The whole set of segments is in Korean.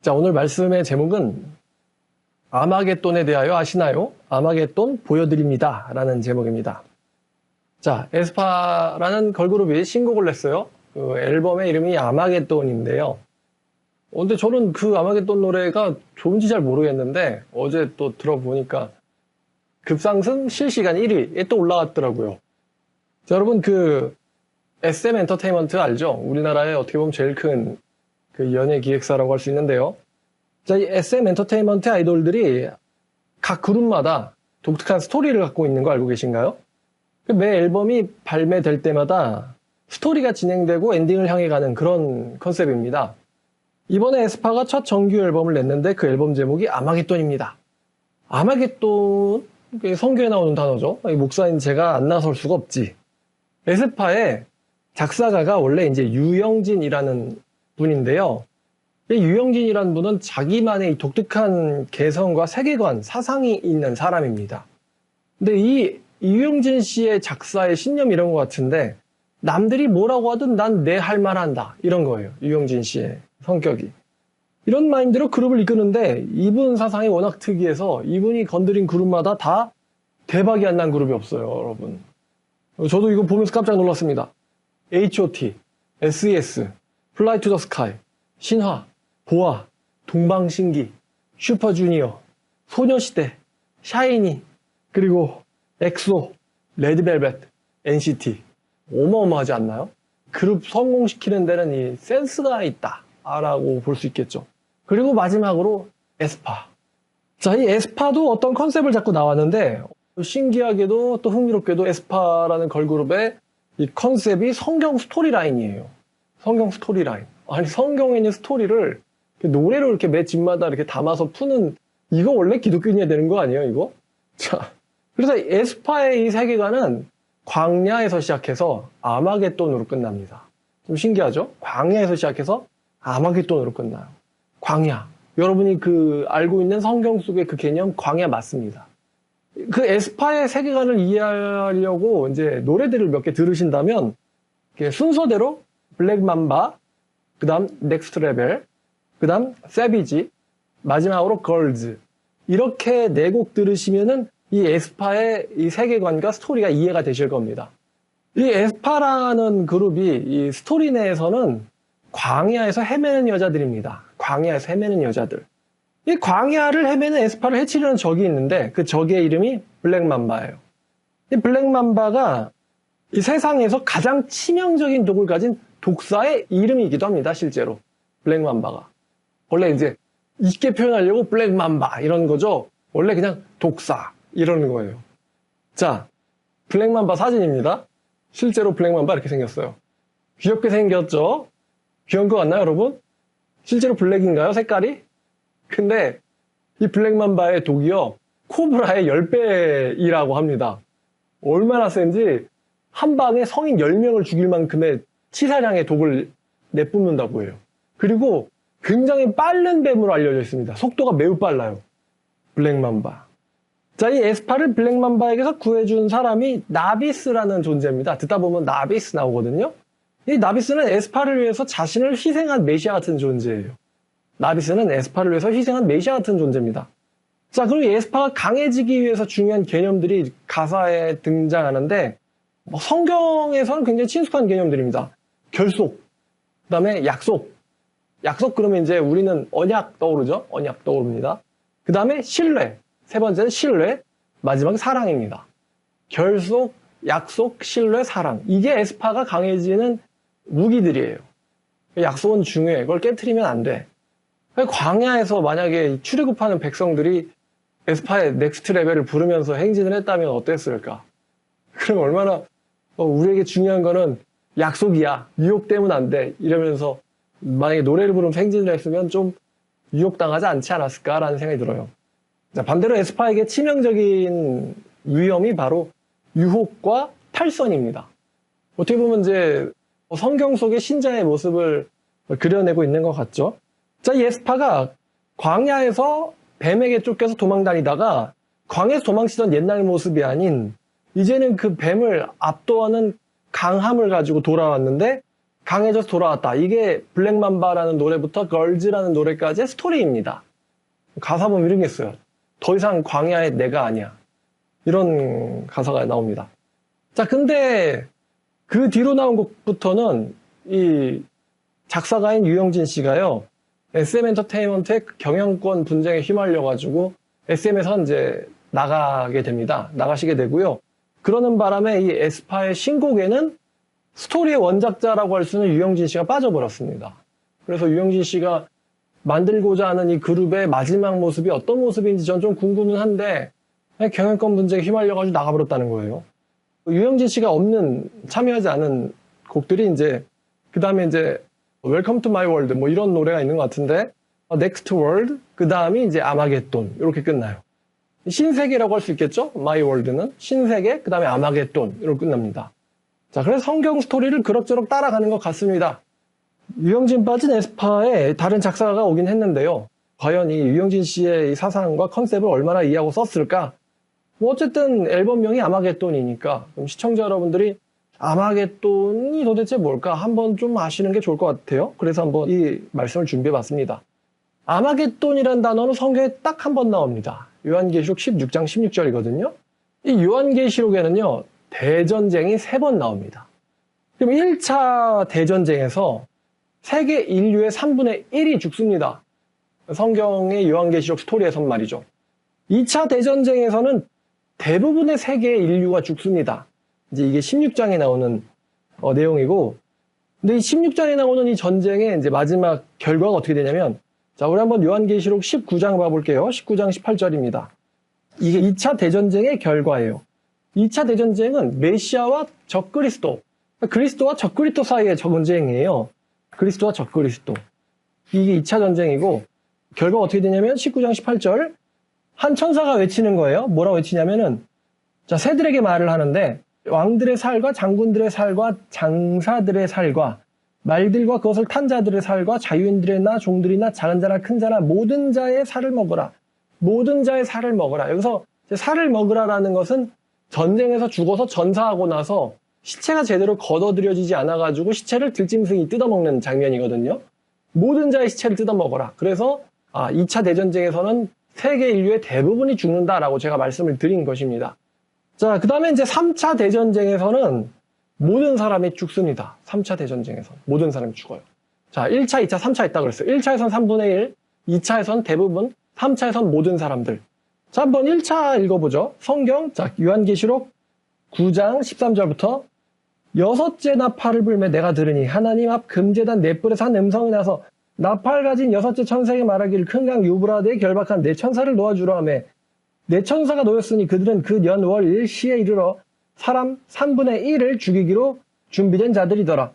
자, 오늘 말씀의 제목은 아마겟돈에 대하여 아시나요? 아마겟돈 보여드립니다. 라는 제목입니다. 자, 에스파라는 걸그룹이 신곡을 냈어요. 그 앨범의 이름이 아마겟돈인데요. 근데 저는 그 아마겟돈 노래가 좋은지 잘 모르겠는데 어제 또 들어보니까 급상승 실시간 1위에 또 올라왔더라고요. 자, 여러분 그 SM 엔터테인먼트 알죠? 우리나라의 어떻게 보면 제일 큰 그 연예 기획사라고 할 수 있는데요. 자, 이 SM 엔터테인먼트 아이돌들이 각 그룹마다 독특한 스토리를 갖고 있는 거 알고 계신가요? 매 앨범이 발매될 때마다 스토리가 진행되고 엔딩을 향해 가는 그런 컨셉입니다. 이번에 에스파가 첫 정규 앨범을 냈는데 그 앨범 제목이 아마겟돈입니다. 아마겟돈, 성경에 나오는 단어죠. 목사인 제가 안 나설 수가 없지. 에스파의 작사가가 원래 이제 유영진이라는 분인데요. 이 유영진이라는 분은 자기만의 독특한 개성과 세계관, 사상이 있는 사람입니다. 근데 이 유영진 씨의 작사의 신념이 이런 것 같은데 남들이 뭐라고 하든 난 내 할 말 한다. 이런 거예요. 유영진 씨의 성격이. 이런 마인드로 그룹을 이끄는데 이분 사상이 워낙 특이해서 이분이 건드린 그룹마다 다 대박이 안 난 그룹이 없어요, 여러분. 저도 이거 보면서 깜짝 놀랐습니다. H.O.T, S.E.S, 플라이 투 더 스카이, 신화, 보아, 동방신기, 슈퍼주니어, 소녀시대, 샤이니, 그리고 엑소, 레드벨벳, NCT. 어마어마하지 않나요? 그룹 성공시키는 데는 이 센스가 있다 라고 볼 수 있겠죠. 그리고 마지막으로 에스파. 자, 이 에스파도 어떤 컨셉을 잡고 나왔는데 신기하게도 또 흥미롭게도 에스파라는 걸그룹의 이 컨셉이 성경 스토리라인이에요. 성경 스토리라인. 아니, 성경에 있는 스토리를 노래로 이렇게 매 집마다 이렇게 담아서 푸는, 이거 원래 기독교인이어야 되는 거 아니에요, 이거? 자, 그래서 에스파의 이 세계관은 광야에서 시작해서 아마겟돈으로 끝납니다. 좀 신기하죠? 광야에서 시작해서 아마겟돈으로 끝나요. 광야. 여러분이 그 알고 있는 성경 속의 그 개념 광야 맞습니다. 그 에스파의 세계관을 이해하려고 이제 노래들을 몇 개 들으신다면 순서대로 블랙맘바, 그 다음 넥스트 레벨, 그 다음 세비지, 마지막으로 걸즈. 이렇게 4곡 들으시면은 이 에스파의 이 세계관과 스토리가 이해가 되실 겁니다. 이 에스파라는 그룹이 이 스토리 내에서는 광야에서 헤매는 여자들입니다. 광야에서 헤매는 여자들. 이 광야를 헤매는 에스파를 해치려는 적이 있는데 그 적의 이름이 블랙맘바예요. 이 블랙맘바가 이 세상에서 가장 치명적인 독을 가진 독사의 이름이기도 합니다, 실제로. 블랙맘바가. 원래 이제 있게 표현하려고 블랙맘바 이런 거죠. 원래 그냥 독사 이러는 거예요. 자, 블랙맘바 사진입니다. 실제로 블랙맘바 이렇게 생겼어요. 귀엽게 생겼죠? 귀여운 거 같나요, 여러분? 실제로 블랙인가요, 색깔이? 근데 이 블랙맘바의 독이요, 코브라의 10배이라고 합니다. 얼마나 센지 한 방에 성인 10명을 죽일 만큼의 치사량의 독을 내뿜는다고 해요. 그리고 굉장히 빠른 뱀으로 알려져 있습니다. 속도가 매우 빨라요. 블랙맘바. 자, 이 에스파를 블랙맘바에게서 구해준 사람이 나비스라는 존재입니다. 듣다 보면 나비스 나오거든요. 이 나비스는 에스파를 위해서 자신을 희생한 메시아 같은 존재예요. 나비스는 에스파를 위해서 희생한 메시아 같은 존재입니다. 자, 그리고 에스파가 강해지기 위해서 중요한 개념들이 가사에 등장하는데 성경에서는 굉장히 친숙한 개념들입니다. 결속, 그 다음에 약속. 약속 그러면 이제 우리는 언약 떠오르죠? 언약 떠오릅니다. 그 다음에 신뢰. 세 번째는 신뢰. 마지막에 사랑입니다. 결속, 약속, 신뢰, 사랑. 이게 에스파가 강해지는 무기들이에요. 약속은 중요해. 그걸 깨트리면 안 돼. 광야에서 만약에 출애굽하는 백성들이 에스파의 넥스트 레벨을 부르면서 행진을 했다면 어땠을까? 그럼 얼마나 우리에게 중요한 거는 약속이야. 유혹되면 안 돼. 이러면서 만약에 노래를 부르면서 행진을 했으면 좀 유혹당하지 않지 않았을까라는 생각이 들어요. 자, 반대로 에스파에게 치명적인 위험이 바로 유혹과 탈선입니다. 어떻게 보면 이제 성경 속의 신자의 모습을 그려내고 있는 것 같죠. 자, 이 에스파가 광야에서 뱀에게 쫓겨서 도망다니다가 광야에서 도망치던 옛날 모습이 아닌 이제는 그 뱀을 압도하는 강함을 가지고 돌아왔는데 강해져서 돌아왔다. 이게 블랙맘바라는 노래부터 걸즈라는 노래까지의 스토리입니다. 가사 보면 이런 게 있어요. 더 이상 광야의 내가 아니야. 이런 가사가 나옵니다. 자, 근데 그 뒤로 나온 곡부터는 이 작사가인 유영진 씨가요, SM 엔터테인먼트의 경영권 분쟁에 휘말려가지고 SM에서 이제 나가게 됩니다. 나가시게 되고요. 그러는 바람에 이 에스파의 신곡에는 스토리의 원작자라고 할 수는 유영진 씨가 빠져버렸습니다. 그래서 유영진 씨가 만들고자 하는 이 그룹의 마지막 모습이 어떤 모습인지 전 좀 궁금은 한데 경영권 분쟁에 휘말려가지고 나가버렸다는 거예요. 유영진 씨가 참여하지 않은 곡들이 이제 그 다음에 이제 Welcome to my world 뭐 이런 노래가 있는 것 같은데 Next world 그 다음이 이제 아마겟돈 이렇게 끝나요. 신세계라고 할 수 있겠죠? My world는 신세계 그 다음에 아마겟돈 이렇게 끝납니다. 자, 그래서 성경 스토리를 그럭저럭 따라가는 것 같습니다. 유영진 빠진 에스파에 다른 작사가가 오긴 했는데요. 과연 이 유영진 씨의 이 사상과 컨셉을 얼마나 이해하고 썼을까? 뭐 어쨌든 앨범명이 아마겟돈이니까 그럼 시청자 여러분들이 아마겟돈이 도대체 뭘까 한번 좀 아시는 게 좋을 것 같아요. 그래서 한번 이 말씀을 준비해봤습니다. 아마겟돈이란 단어는 성경에 딱 한 번 나옵니다. 요한계시록 16장 16절이거든요. 이 요한계시록에는요, 대전쟁이 3번 나옵니다. 그럼 1차 대전쟁에서 세계 인류의 3분의 1이 죽습니다. 성경의 요한계시록 스토리에선 말이죠. 2차 대전쟁에서는 대부분의 세계 인류가 죽습니다. 이제 이게 16장에 나오는 내용이고, 근데 이 16장에 나오는 이 전쟁의 이제 마지막 결과가 어떻게 되냐면, 자, 우리 한번 요한계시록 19장 봐볼게요. 19장 18절입니다. 이게 2차 대전쟁의 결과예요. 2차 대전쟁은 메시아와 적그리스도, 그리스도와 적그리스도 사이의 전쟁이에요. 그리스도와 적그리스도. 이게 2차 전쟁이고, 결과가 어떻게 되냐면 19장 18절, 한 천사가 외치는 거예요. 뭐라고 외치냐면은, 자, 새들에게 말을 하는데, 왕들의 살과 장군들의 살과 장사들의 살과 말들과 그것을 탄 자들의 살과 자유인들이나 종들이나 작은 자나 큰 자나 모든 자의 살을 먹어라. 모든 자의 살을 먹어라. 여기서 살을 먹으라라는 것은 전쟁에서 죽어서 전사하고 나서 시체가 제대로 걷어들여지지 않아가지고 시체를 들짐승이 뜯어먹는 장면이거든요. 모든 자의 시체를 뜯어먹어라. 그래서 2차 대전쟁에서는 세계 인류의 대부분이 죽는다라고 제가 말씀을 드린 것입니다. 자, 그 다음에 이제 3차 대전쟁에서는 모든 사람이 죽습니다. 3차 대전쟁에서 모든 사람이 죽어요. 자, 1차, 2차, 3차 있다고 그랬어요. 1차에선 3분의 1, 2차에선 대부분, 3차에선 모든 사람들. 자, 한번 1차 읽어보죠. 성경, 자, 요한계시록 9장 13절부터 여섯째 나팔을 불매 내가 들으니 하나님 앞 금제단 넷불에서 한 음성이 나서 나팔 가진 여섯째 천사에게 말하기를 큰 강 유브라데에 결박한 네 천사를 놓아주라 하며 네 천사가 놓였으니 그들은 그 년 월 일시에 이르러 사람 3분의 1을 죽이기로 준비된 자들이더라.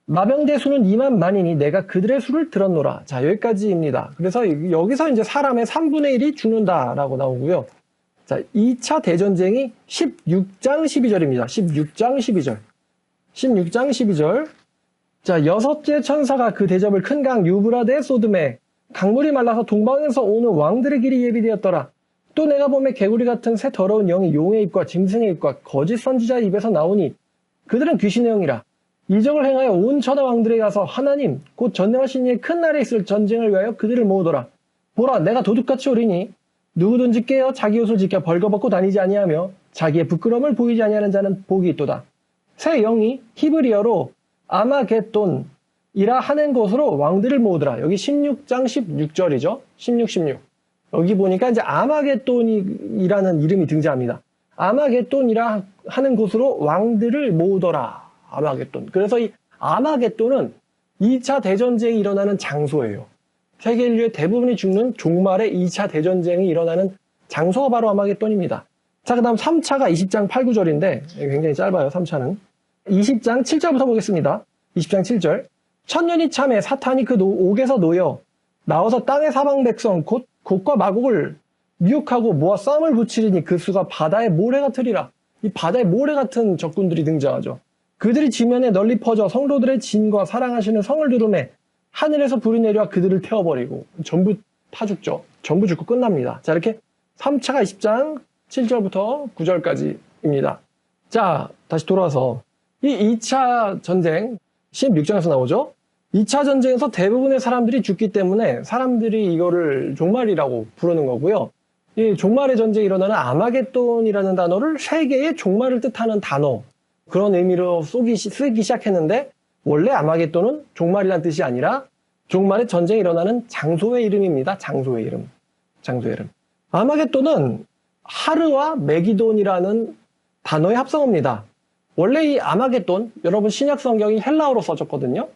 마병대 수는 2만 만이니 내가 그들의 수를 들었노라. 자, 여기까지입니다. 그래서 여기서 이제 사람의 3분의 1이 죽는다라고 나오고요. 자, 2차 대전쟁이 16장 12절입니다. 16장 12절. 16장 12절. 자, 여섯째 천사가 그 대접을 큰 강 유브라데에 쏟음에 강물이 말라서 동방에서 오는 왕들의 길이 예비되었더라. 또 내가 보매 개구리 같은 새 더러운 영이 용의 입과 짐승의 입과 거짓 선지자의 입에서 나오니 그들은 귀신의 영이라. 이적을 행하여 온 천하 왕들에게 가서 하나님 곧 전능하신 이의 큰 날에 있을 전쟁을 위하여 그들을 모으더라. 보라 내가 도둑같이 오리니 누구든지 깨어 자기 옷을 지켜 벌거벗고 다니지 아니하며 자기의 부끄러움을 보이지 아니하는 자는 복이 있도다. 새 영이 히브리어로 아마겟돈이라 하는 곳으로 왕들을 모으더라. 여기 16장 16절이죠. 16, 16. 여기 보니까 이제 아마겟돈이라는 이름이 등장합니다. 아마겟돈이라 하는 곳으로 왕들을 모으더라. 아마겟돈. 그래서 이 아마겟돈은 2차 대전쟁이 일어나는 장소예요. 세계 인류의 대부분이 죽는 종말의 2차 대전쟁이 일어나는 장소가 바로 아마겟돈입니다. 자, 그 다음 3차가 20장 8, 9절인데 굉장히 짧아요. 3차는. 20장 7절부터 보겠습니다. 20장 7절. 천년이 참에 사탄이 그 옥에서 놓여 나와서 땅의 사방 백성 곧 곡과 마곡을 미혹하고 모아 썸을 붙이리니 그 수가 바다의 모래 같으리라. 이 바다의 모래 같은 적군들이 등장하죠. 그들이 지면에 널리 퍼져 성도들의 진과 사랑하시는 성을 두르매 하늘에서 불이 내려와 그들을 태워버리고 전부 타 죽죠. 전부 죽고 끝납니다. 자, 이렇게 3차가 20장 7절부터 9절까지입니다. 자, 다시 돌아와서 이 2차 전쟁, 16장에서 나오죠. 2차 전쟁에서 대부분의 사람들이 죽기 때문에 사람들이 이거를 종말이라고 부르는 거고요. 이 종말의 전쟁이 일어나는 아마겟돈이라는 단어를 세계의 종말을 뜻하는 단어, 그런 의미로 쓰기 시작했는데, 원래 아마겟돈은 종말이라는 뜻이 아니라 종말의 전쟁이 일어나는 장소의 이름입니다. 장소의 이름. 장소의 이름. 아마겟돈은 하르와 메기돈이라는 단어의 합성어입니다. 원래 이 아마겟돈, 여러분 신약 성경이 헬라어로 써졌거든요.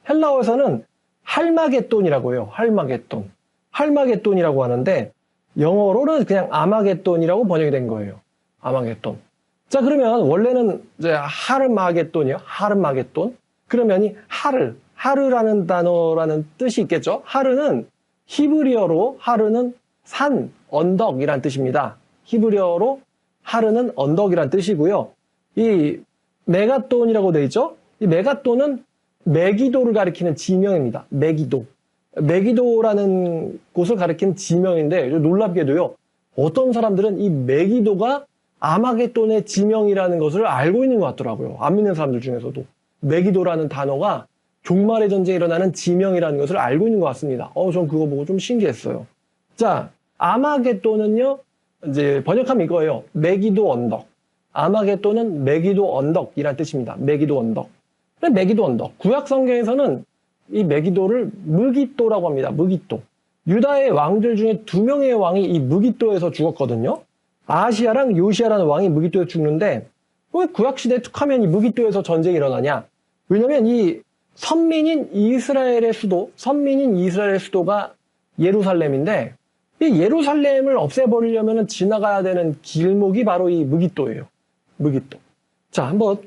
헬라어에서는 할마겟돈이라고 해요. 할마겟돈. 할마겟돈이라고 하는데 영어로는 그냥 아마겟돈이라고 번역이 된 거예요. 아마겟돈. 자, 그러면 원래는 이제 하르마겟돈이요. 하르마겟돈. 그러면 이 하르라는 단어라는 뜻이 있겠죠. 하르는 히브리어로 하르는 산, 언덕이란 뜻입니다. 히브리어로 하르는 언덕이란 뜻이고요. 이 메가돈이라고 되어 있죠. 이 메가돈은 메기도를 가리키는 지명입니다. 메기도. 메기도라는 곳을 가리키는 지명인데 놀랍게도요. 어떤 사람들은 이 메기도가 아마겟돈의 지명이라는 것을 알고 있는 것 같더라고요. 안 믿는 사람들 중에서도. 메기도라는 단어가 종말의 전쟁이 일어나는 지명이라는 것을 알고 있는 것 같습니다. 전 그거 보고 좀 신기했어요. 자, 아마겟돈은요, 이제 번역하면 이거예요. 메기도 언덕. 아마겟돈은 메기도 언덕이란 뜻입니다. 메기도 언덕. 메기도 언덕. 구약 성경에서는 이 메기도를 무깃도라고 합니다. 무깃도. 유다의 왕들 중에 2명의 왕이 이 무깃도에서 죽었거든요. 아하시아랑 요시아라는 왕이 무깃도에서 죽는데 왜 구약시대에 툭하면 이 무깃도에서 전쟁이 일어나냐? 왜냐면 이 선민인 이스라엘의 수도가 예루살렘인데 이 예루살렘을 없애버리려면 지나가야 되는 길목이 바로 이 무깃도예요. 무깃도. 자, 한번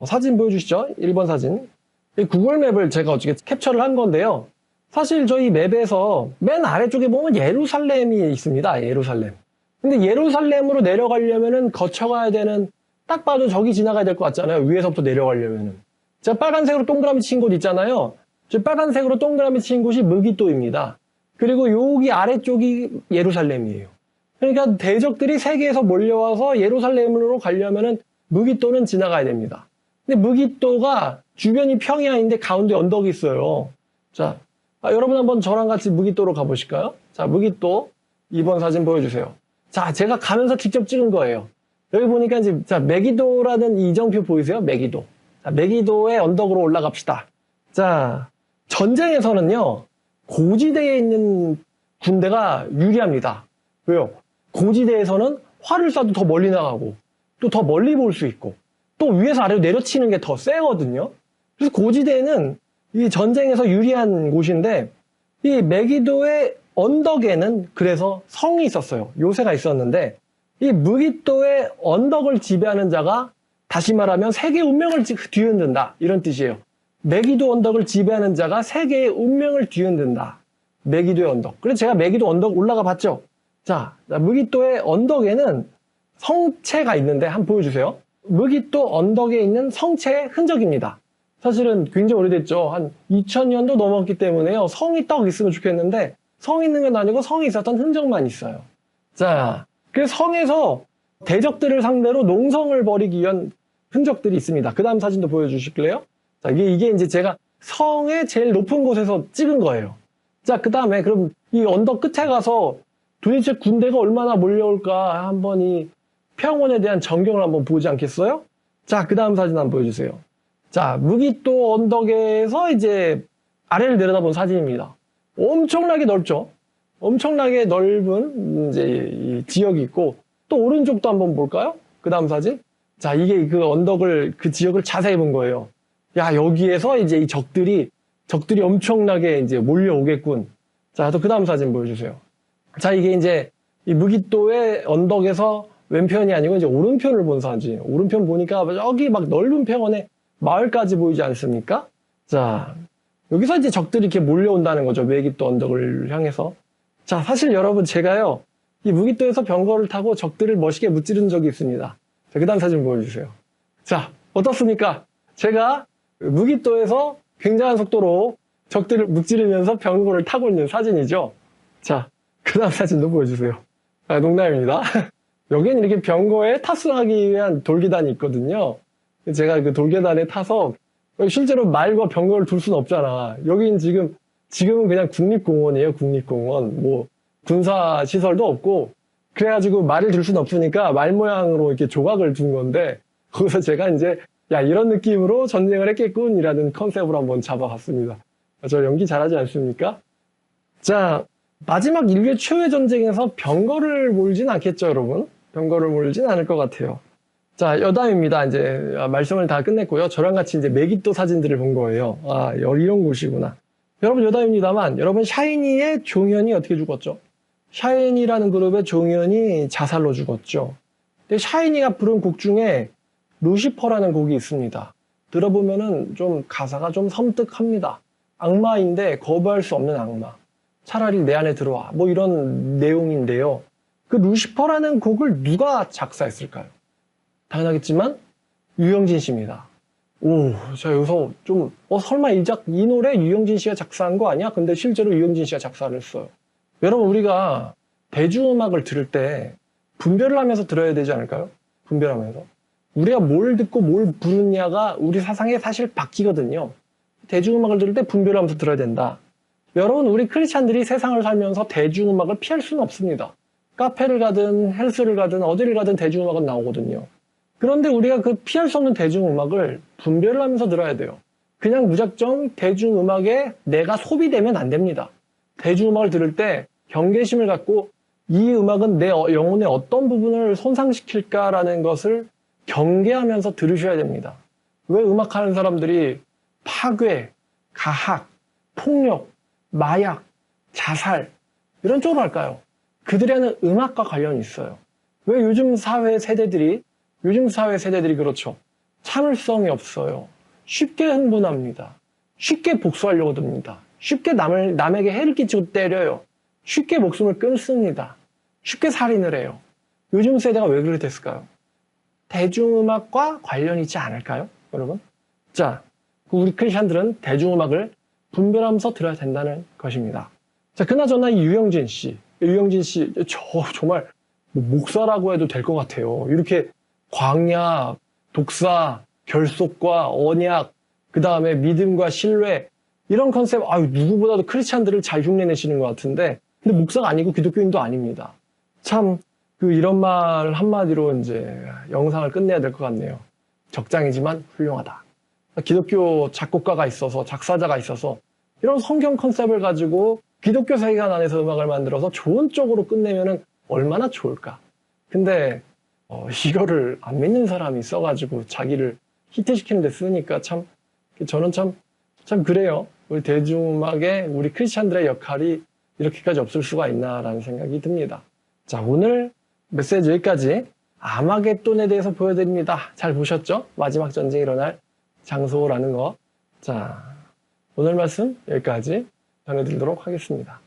사진 보여주시죠. 1번 사진. 이 구글맵을 제가 어떻게 캡처를 한 건데요. 사실 저희 맵에서 맨 아래쪽에 보면 예루살렘이 있습니다. 예루살렘. 근데 예루살렘으로 내려가려면은 거쳐가야 되는, 딱 봐도 저기 지나가야 될 것 같잖아요. 위에서부터 내려가려면은. 제가 빨간색으로 동그라미 친 곳 있잖아요. 저 빨간색으로 동그라미 친 곳이 무깃도입니다. 그리고 여기 아래쪽이 예루살렘이에요. 그러니까 대적들이 세계에서 몰려와서 예루살렘으로 가려면은 무깃도는 지나가야 됩니다. 근데 무깃도가 주변이 평야인데 가운데 언덕이 있어요. 자, 여러분 한번 저랑 같이 무깃도로 가보실까요? 자, 무깃도 2번 사진 보여주세요. 자, 제가 가면서 직접 찍은 거예요. 여기 보니까 이제, 자, 메기도라는 이정표 보이세요? 메기도. 자, 메기도의 언덕으로 올라갑시다. 자, 전쟁에서는요, 고지대에 있는 군대가 유리합니다. 왜요? 고지대에서는 활을 쏴도 더 멀리 나가고, 또 더 멀리 볼 수 있고, 또 위에서 아래로 내려치는 게 더 세거든요. 그래서 고지대는 이 전쟁에서 유리한 곳인데, 이 메기도의 언덕에는 그래서 성이 있었어요. 요새가 있었는데, 이 무깃도의 언덕을 지배하는 자가 다시 말하면 세계의 운명을 뒤흔든다. 이런 뜻이에요. 메기도 언덕을 지배하는 자가 세계의 운명을 뒤흔든다. 메기도의 언덕. 그래서 제가 메기도 언덕 올라가 봤죠. 자, 무깃도의 언덕에는 성체가 있는데 한번 보여주세요. 무깃도 언덕에 있는 성체의 흔적입니다. 사실은 굉장히 오래됐죠. 한 2000년도 넘었기 때문에요. 성이 떡 있으면 좋겠는데 성 있는 건 아니고 성이 있었던 흔적만 있어요. 자, 그래서 성에서 대적들을 상대로 농성을 벌이기 위한 흔적들이 있습니다. 그 다음 사진도 보여주실래요? 자, 이게 이제 제가 성의 제일 높은 곳에서 찍은 거예요. 자, 그 다음에 그럼 이 언덕 끝에 가서 도대체 군대가 얼마나 몰려올까 한번 이 평원에 대한 전경을 한번 보지 않겠어요? 자, 그 다음 사진 한번 보여주세요. 자, 무깃도 언덕에서 이제 아래를 내려다본 사진입니다. 엄청나게 넓죠? 엄청나게 넓은 이제 이 지역이 있고, 또 오른쪽도 한번 볼까요? 그 다음 사진. 자, 이게 그 지역을 자세히 본 거예요. 야, 여기에서 이제 이 적들이 엄청나게 이제 몰려오겠군. 자, 또 그 다음 사진 보여주세요. 자, 이게 이제 이 무깃도의 언덕에서 왼편이 아니고 이제 오른편을 본 사진. 오른편 보니까 여기 막 넓은 평원에 마을까지 보이지 않습니까? 자, 여기서 이제 적들이 이렇게 몰려온다는 거죠. 무깃도 언덕을 향해서. 자, 사실 여러분 제가요, 이 무깃도에서 병거를 타고 적들을 멋있게 무찌른 적이 있습니다. 자, 그 다음 사진 보여주세요. 자, 어떻습니까? 제가 무깃도에서 굉장한 속도로 적들을 무찌르면서 병거를 타고 있는 사진이죠. 자, 그 다음 사진도 보여주세요. 아, 농담입니다. 여기는 이렇게 병거에 탑승하기 위한 돌계단이 있거든요. 제가 그 돌계단에 타서 실제로 말과 병거를 둘 수는 없잖아. 여긴 지금은 그냥 국립공원이에요, 국립공원. 뭐, 군사시설도 없고, 그래가지고 말을 들 수는 없으니까 말 모양으로 이렇게 조각을 둔 건데, 거기서 제가 이제, 야, 이런 느낌으로 전쟁을 했겠군이라는 컨셉으로 한번 잡아봤습니다. 저 연기 잘하지 않습니까? 자, 마지막 인류의 최후의 전쟁에서 병거를 몰진 않겠죠, 여러분? 병거를 몰진 않을 것 같아요. 자, 여담입니다. 이제 말씀을 다 끝냈고요. 저랑 같이 이제 메기또 사진들을 본 거예요. 아, 이런 곳이구나. 여러분, 여담입니다만, 여러분, 샤이니의 종현이 어떻게 죽었죠? 샤이니라는 그룹의 종현이 자살로 죽었죠. 근데 샤이니가 부른 곡 중에 루시퍼라는 곡이 있습니다. 들어보면은 좀 가사가 좀 섬뜩합니다. 악마인데 거부할 수 없는 악마. 차라리 내 안에 들어와. 뭐 이런 내용인데요. 그 루시퍼라는 곡을 누가 작사했을까요? 당연하겠지만 유영진 씨입니다. 오, 자 여기서 좀 설마 이 노래 유영진 씨가 작사한 거 아니야? 근데 실제로 유영진 씨가 작사를 했어요. 여러분 우리가 대중음악을 들을 때 분별을 하면서 들어야 되지 않을까요? 분별하면서. 우리가 뭘 듣고 뭘 부르냐가 우리 사상에 사실 바뀌거든요. 대중음악을 들을 때 분별을 하면서 들어야 된다. 여러분 우리 크리스찬들이 세상을 살면서 대중음악을 피할 수는 없습니다. 카페를 가든 헬스를 가든 어디를 가든 대중음악은 나오거든요. 그런데 우리가 그 피할 수 없는 대중음악을 분별을 하면서 들어야 돼요. 그냥 무작정 대중음악에 내가 소비되면 안 됩니다. 대중음악을 들을 때 경계심을 갖고 이 음악은 내 영혼의 어떤 부분을 손상시킬까라는 것을 경계하면서 들으셔야 됩니다. 왜 음악하는 사람들이 파괴, 가학, 폭력, 마약, 자살 이런 쪽으로 할까요? 그들에는 음악과 관련이 있어요. 왜 요즘 사회 세대들이 그렇죠. 참을성이 없어요. 쉽게 흥분합니다. 쉽게 복수하려고 듭니다. 쉽게 남에게 해를 끼치고 때려요. 쉽게 목숨을 끊습니다. 쉽게 살인을 해요. 요즘 세대가 왜 그렇게 됐을까요? 대중음악과 관련이 있지 않을까요? 여러분? 자, 우리 크리스찬들은 대중음악을 분별하면서 들어야 된다는 것입니다. 자, 그나저나 이 유영진 씨, 정말 목사라고 해도 될 것 같아요. 이렇게 광야, 독사, 결속과 언약, 그 다음에 믿음과 신뢰 이런 컨셉, 누구보다도 크리스찬들을 잘 흉내내시는 것 같은데, 근데 목사가 아니고 기독교인도 아닙니다. 참 이런 말 한마디로 이제 영상을 끝내야 될 것 같네요. 적장이지만 훌륭하다. 기독교 작곡가가 있어서 작사자가 있어서 이런 성경 컨셉을 가지고 기독교 세계관 안에서 음악을 만들어서 좋은 쪽으로 끝내면은 얼마나 좋을까. 근데 이거를 안 믿는 사람이 써가지고 자기를 히트시키는 데 쓰니까 저는 참 그래요. 우리 대중음악에 우리 크리스찬들의 역할이 이렇게까지 없을 수가 있나라는 생각이 듭니다. 자, 오늘 메시지 여기까지. 아마겟돈에 대해서 보여드립니다. 잘 보셨죠? 마지막 전쟁이 일어날 장소라는 거. 자, 오늘 말씀 여기까지 전해드리도록 하겠습니다.